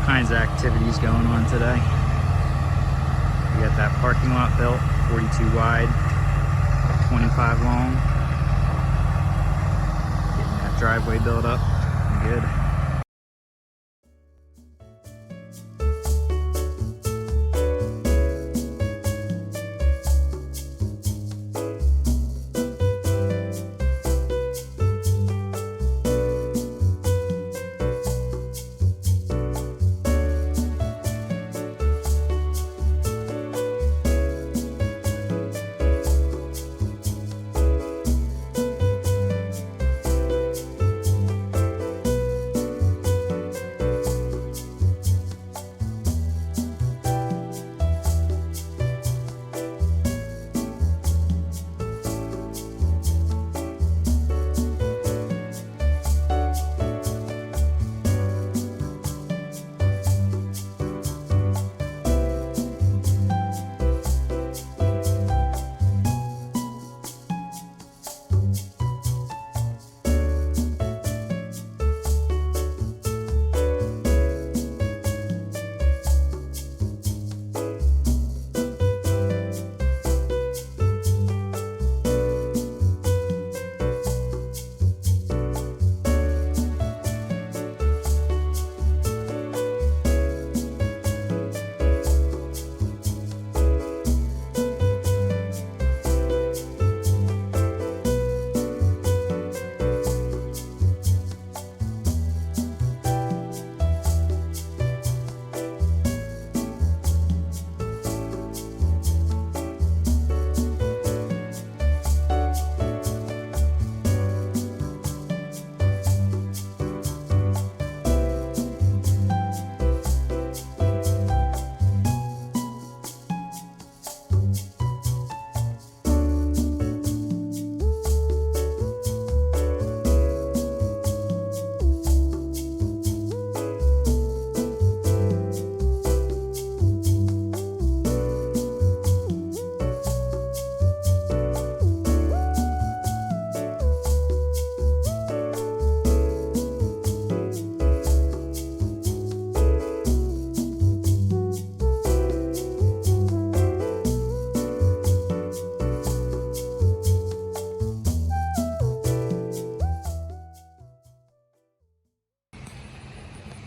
kinds of activities going on today. We got that parking lot built, 42 wide, 25 long. Getting that driveway built up, good.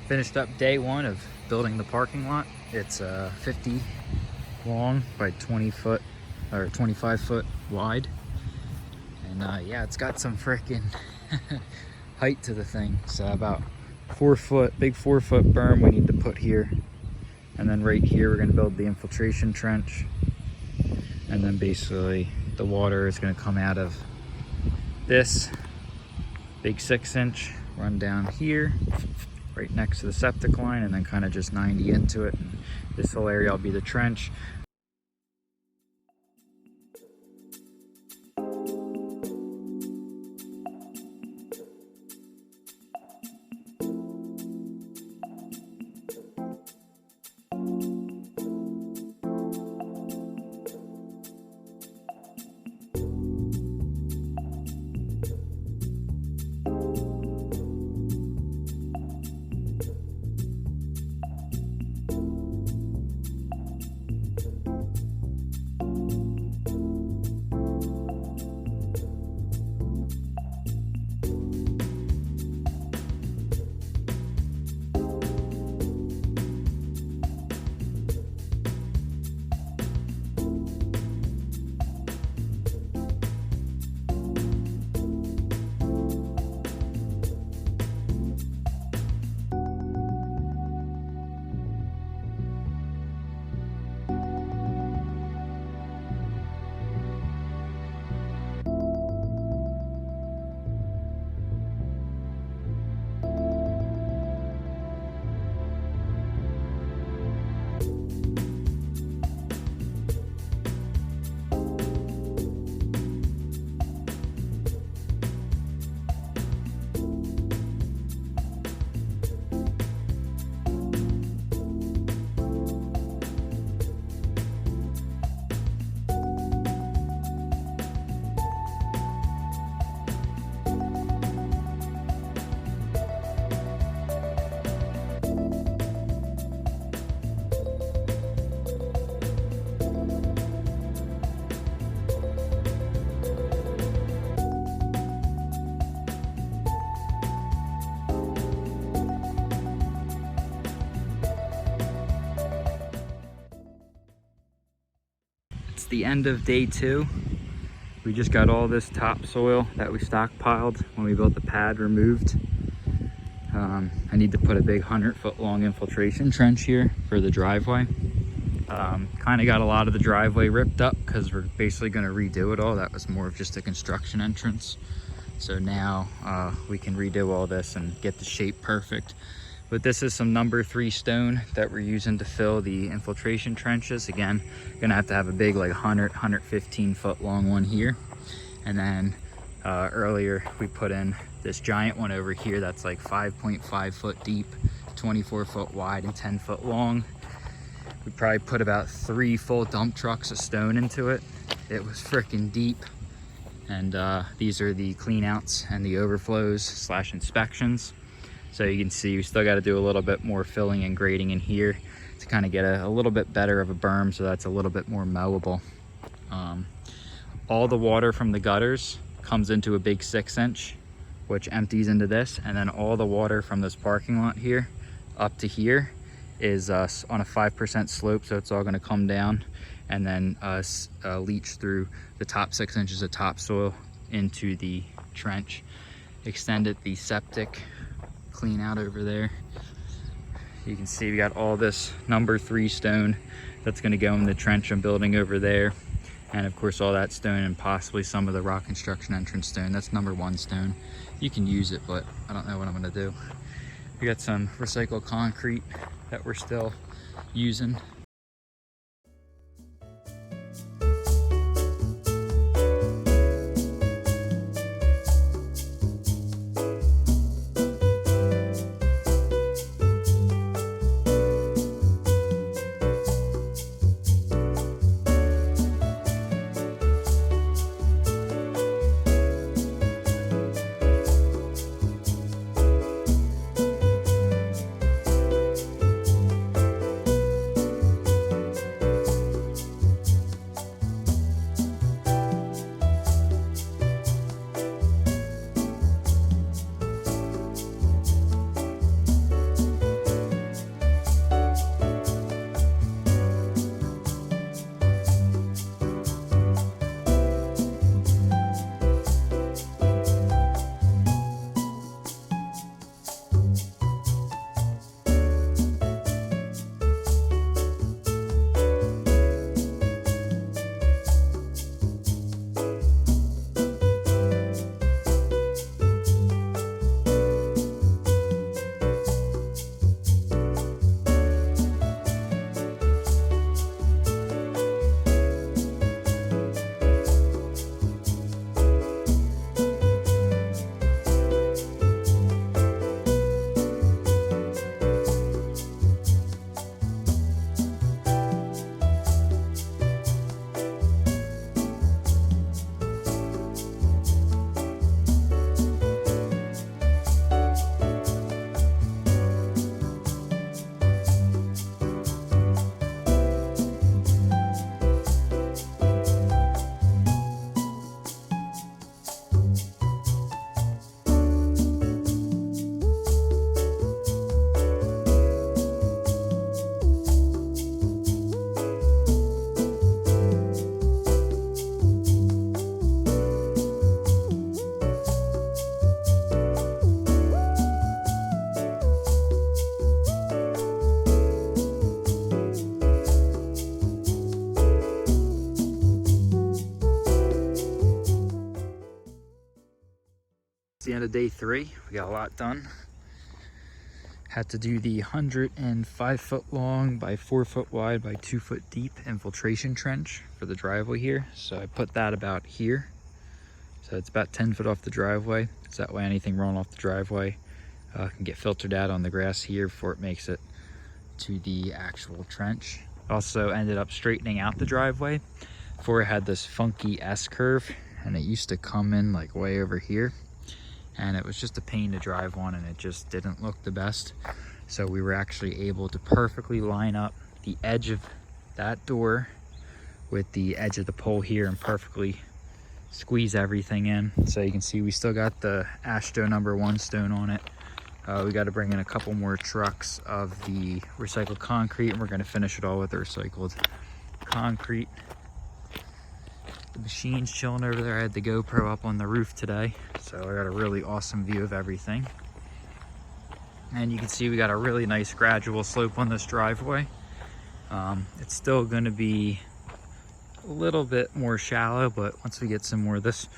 Finished up day one of building the parking lot. It's 50 long by 20 foot or 25 foot wide. And yeah, it's got some freaking height to the thing. So about 4 foot, big 4 foot berm we need to put here. And then right here, we're gonna build the infiltration trench. And then basically the water is gonna come out of this big 6-inch, run down here, right next to the septic line, and then kind of just 90 into it. And this whole area will be the trench. It's the end of day 2. We just got all this topsoil that we stockpiled when we built the pad removed. I need to put a big 100-foot long infiltration trench here for the driveway. Kind of got a lot of the driveway ripped up because we're basically going to redo it all. That was more of just a construction entrance. So now we can redo all this and get the shape perfect. But this is some number 3 stone that we're using to fill the infiltration trenches. Again, gonna have to have a big like 115 foot long one here. And then earlier we put in this giant one over here that's like 5.5 foot deep, 24 foot wide and 10 foot long. We probably put about 3 full dump trucks of stone into it. It was freaking deep. And these are the clean outs and the overflows / inspections. So you can see we still got to do a little bit more filling and grading in here to kind of get a little bit better of a berm, so that's a little bit more mowable. All the water from the gutters comes into a big 6-inch, which empties into this, and then all the water from this parking lot here up to here is on a 5% slope, so it's all going to come down and then leach through the top 6 inches of topsoil into the trench. Extended the septic clean out over there. You can see we got all this number 3 stone that's going to go in the trench I'm building over there, and of course all that stone and possibly some of the rock construction entrance stone. That's number 1 stone. You can use it, but I don't know what I'm going to do. We got some recycled concrete that we're still using. It's the end of day 3. We got a lot done. Had to do the 105 foot long by 4 foot wide by 2 foot deep infiltration trench for the driveway here. So I put that about here. So it's about 10 foot off the driveway. So that way anything rolling off the driveway can get filtered out on the grass here before it makes it to the actual trench. Also ended up straightening out the driveway. Before it had this funky S curve and it used to come in like way over here. And it was just a pain to drive on and it just didn't look the best. So we were actually able to perfectly line up the edge of that door with the edge of the pole here and perfectly squeeze everything in. So you can see we still got the Ashto number 1 stone on it. We got to bring in a couple more trucks of the recycled concrete and we're going to finish it all with the recycled concrete. The machine's chilling over there. I had the GoPro up on the roof today, so I got a really awesome view of everything. And you can see we got a really nice gradual slope on this driveway. It's still going to be a little bit more shallow, but once we get some more of this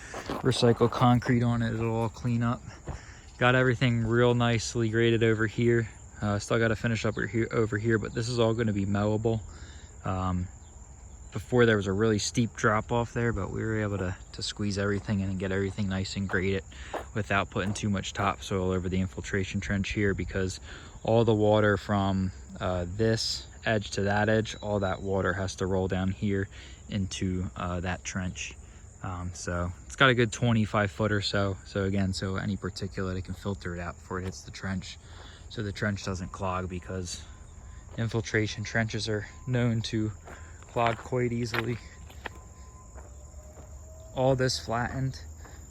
recycled concrete on it, it'll all clean up. Got everything real nicely graded over here. Still got to finish up over here, but this is all going to be mowable. Before there was a really steep drop off there, but we were able to squeeze everything in and get everything nice and graded without putting too much topsoil over the infiltration trench here, because all the water from this edge to that edge, all that water has to roll down here into that trench. So it's got a good 25 foot or so. So again, so any particulate, it can filter it out before it hits the trench, so the trench doesn't clog, because infiltration trenches are known to clog quite easily. All this flattened.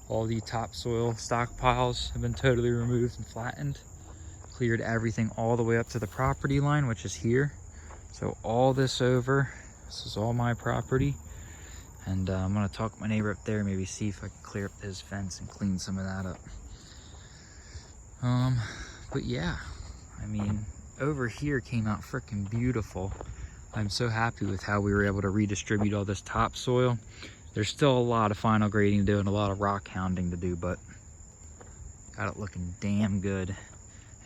All the topsoil stockpiles have been totally removed and flattened. Cleared everything all the way up to the property line, which is here. So all this over, this is all my property. And I'm gonna talk to my neighbor up there, maybe see if I can clear up his fence and clean some of that up. But yeah, I mean, over here came out freaking beautiful. I'm so happy with how we were able to redistribute all this topsoil. There's still a lot of final grading to do and a lot of rock hounding to do, but got it looking damn good.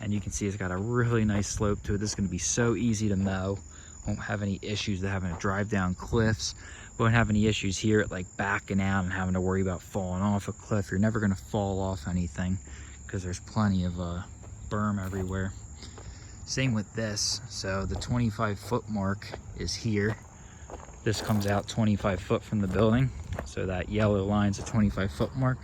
And you can see it's got a really nice slope to it. This is gonna be so easy to mow. Won't have any issues with having to drive down cliffs. Won't have any issues here at like backing out and having to worry about falling off a cliff. You're never gonna fall off anything because there's plenty of berm everywhere. Same with this. So the 25 foot mark is here. This comes out 25 foot from the building. So that yellow line's a 25 foot mark.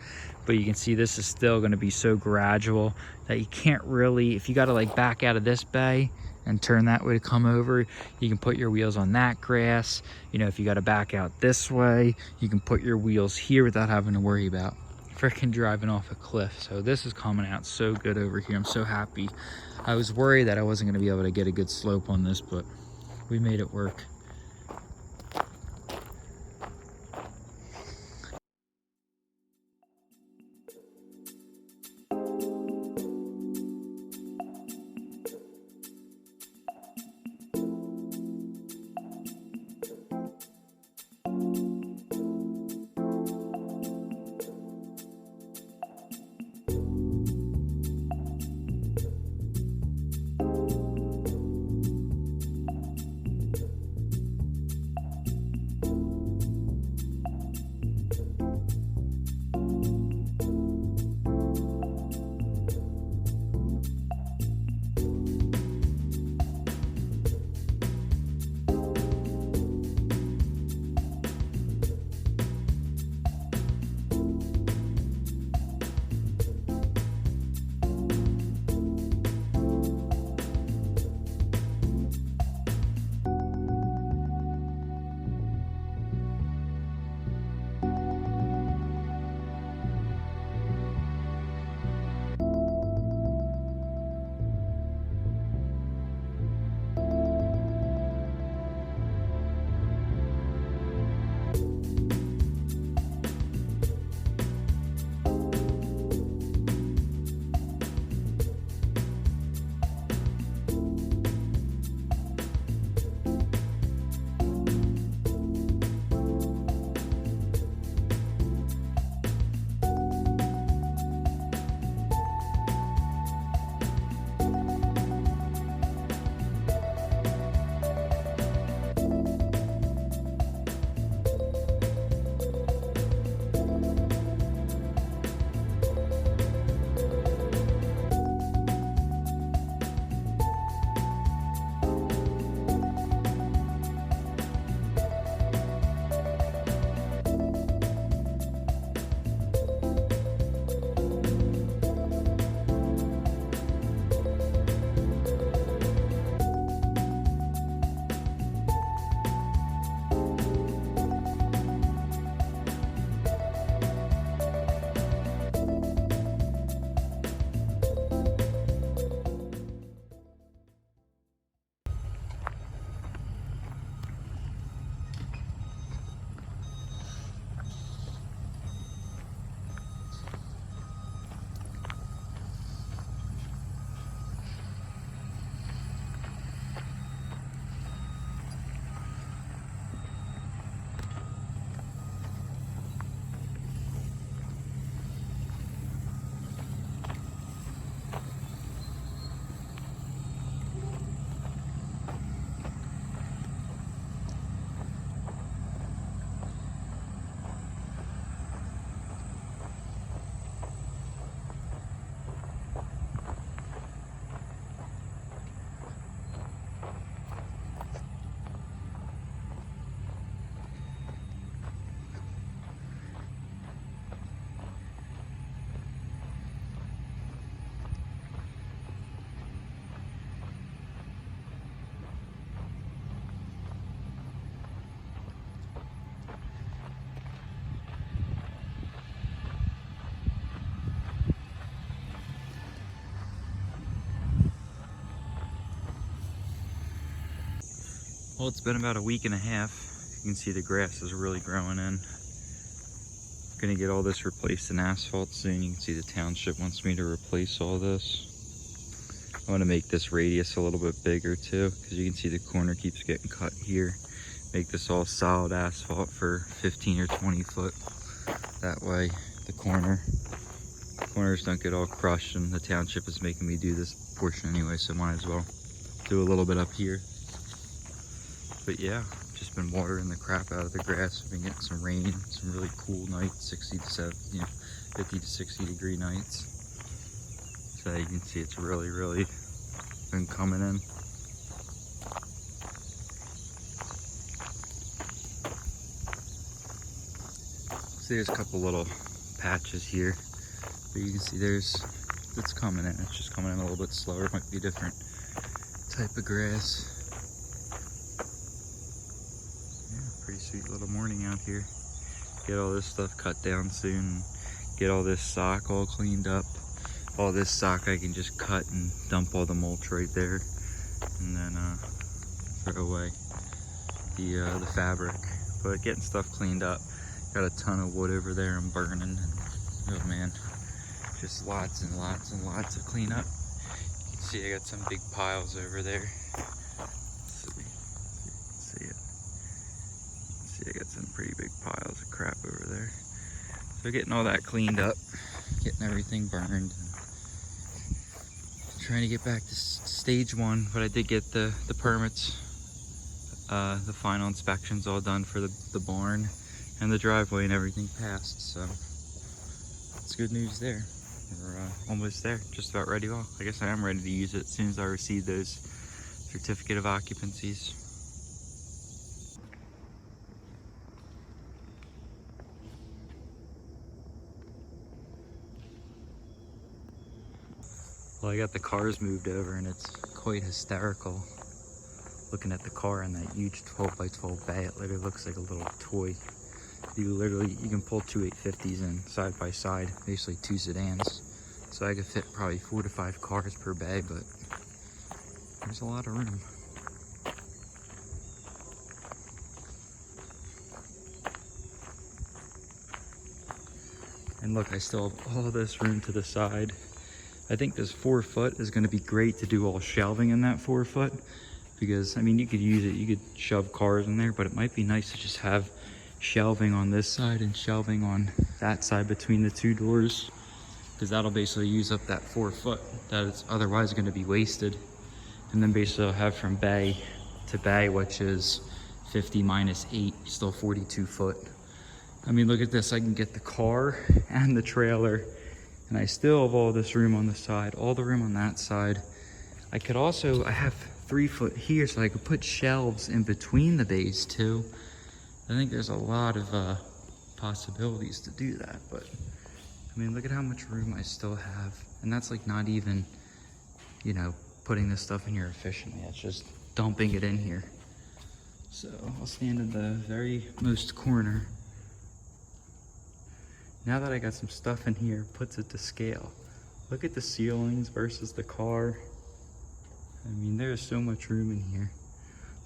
But you can see this is still gonna be so gradual that you can't really, if you gotta like back out of this bay and turn that way to come over, you can put your wheels on that grass. You know, if you gotta back out this way, you can put your wheels here without having to worry about freaking driving off a cliff. So this is coming out so good over here. I'm so happy. I was worried that I wasn't gonna be able to get a good slope on this, but we made it work. Well, it's been about a week and a half. You can see the grass is really growing in. Gonna get all this replaced in asphalt soon. You can see the township wants me to replace all this. I want to make this radius a little bit bigger too, because you can see the corner keeps getting cut here. Make this all solid asphalt for 15 or 20 foot. That way the corners don't get all crushed, and the township is making me do this portion anyway, so might as well do a little bit up here. But yeah, just been watering the crap out of the grass. We've been getting some rain, some really cool nights, 60 to 70, 50 to 60 degree nights. So you can see it's really been coming in. See, there's a couple little patches here, but you can see it's coming in. It's just coming in a little bit slower. It might be a different type of grass. Yeah, pretty sweet little morning out here. Get all this stuff cut down soon. Get all this sock all cleaned up. All this sock I can just cut and dump all the mulch right there, and then throw away the fabric. But getting stuff cleaned up. Got a ton of wood over there I'm burning, and oh man, just lots and lots and lots of cleanup. You can see I got some big piles over there. See it. See, I got some pretty big piles of crap over there. So getting all that cleaned up, getting everything burned. Trying to get back to stage one, but I did get the permits, the final inspections all done for the barn and the driveway, and everything passed, so it's good news there. We're almost there, just about ready. Well, I guess I am ready to use it as soon as I receive those certificate of occupancies. Well, I got the cars moved over, and it's quite hysterical looking at the car in that huge 12 by 12 bay. It literally looks like a little toy. You can pull two 850s in side by side, basically two sedans. So I could fit probably 4 to 5 cars per bay, but there's a lot of room. And look, I still have all this room to the side. I think this 4 foot is going to be great to do all shelving in that 4 foot, because I mean, you could use it, you could shove cars in there, but it might be nice to just have shelving on this side and shelving on that side between the two doors, because that'll basically use up that 4 foot that is otherwise going to be wasted. And then basically I'll have from bay to bay, which is 50 minus 8, still 42 foot. I mean, look at this. I can get the car and the trailer, and I still have all this room on the side, all the room on that side. I have 3 foot here, so I could put shelves in between the bays too. I think there's a lot of possibilities to do that, but I mean, look at how much room I still have. And that's like not even, putting this stuff in here efficiently. It's just dumping it in here. So I'll stand in the very most corner. Now that I got some stuff in here, puts it to scale. Look at the ceilings versus the car. I mean, there's so much room in here.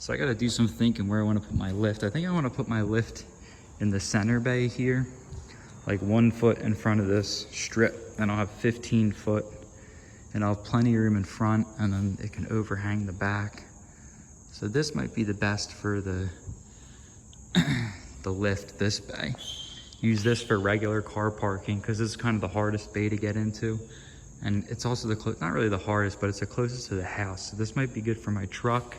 So I gotta do some thinking where I wanna put my lift. I think I wanna put my lift in the center bay here, like 1 foot in front of this strip. Then I'll have 15 foot, and I'll have plenty of room in front, and then it can overhang the back. So this might be the best for the lift, this bay. Use this for regular car parking, because this is kind of the hardest bay to get into. And it's also not really the hardest, but it's the closest to the house. So this might be good for my truck.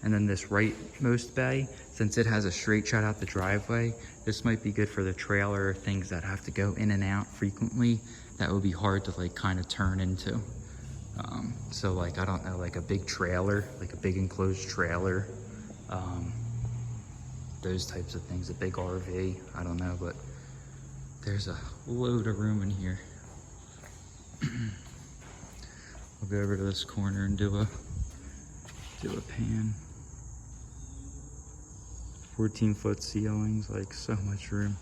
And then this rightmost bay, since it has a straight shot out the driveway, this might be good for the trailer, things that have to go in and out frequently. That would be hard to like kind of turn into. So like, I don't know, like a big trailer, like a big enclosed trailer, those types of things, a big RV, I don't know, but there's a load of room in here. I'll go over to this corner and do a pan. 14-foot ceilings, like so much room.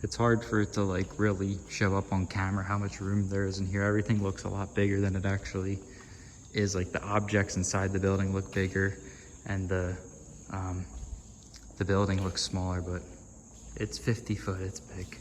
It's hard for it to like really show up on camera how much room there is in here. Everything looks a lot bigger than it actually is. Like the objects inside the building look bigger, and the The building looks smaller, but it's 50 foot, it's big.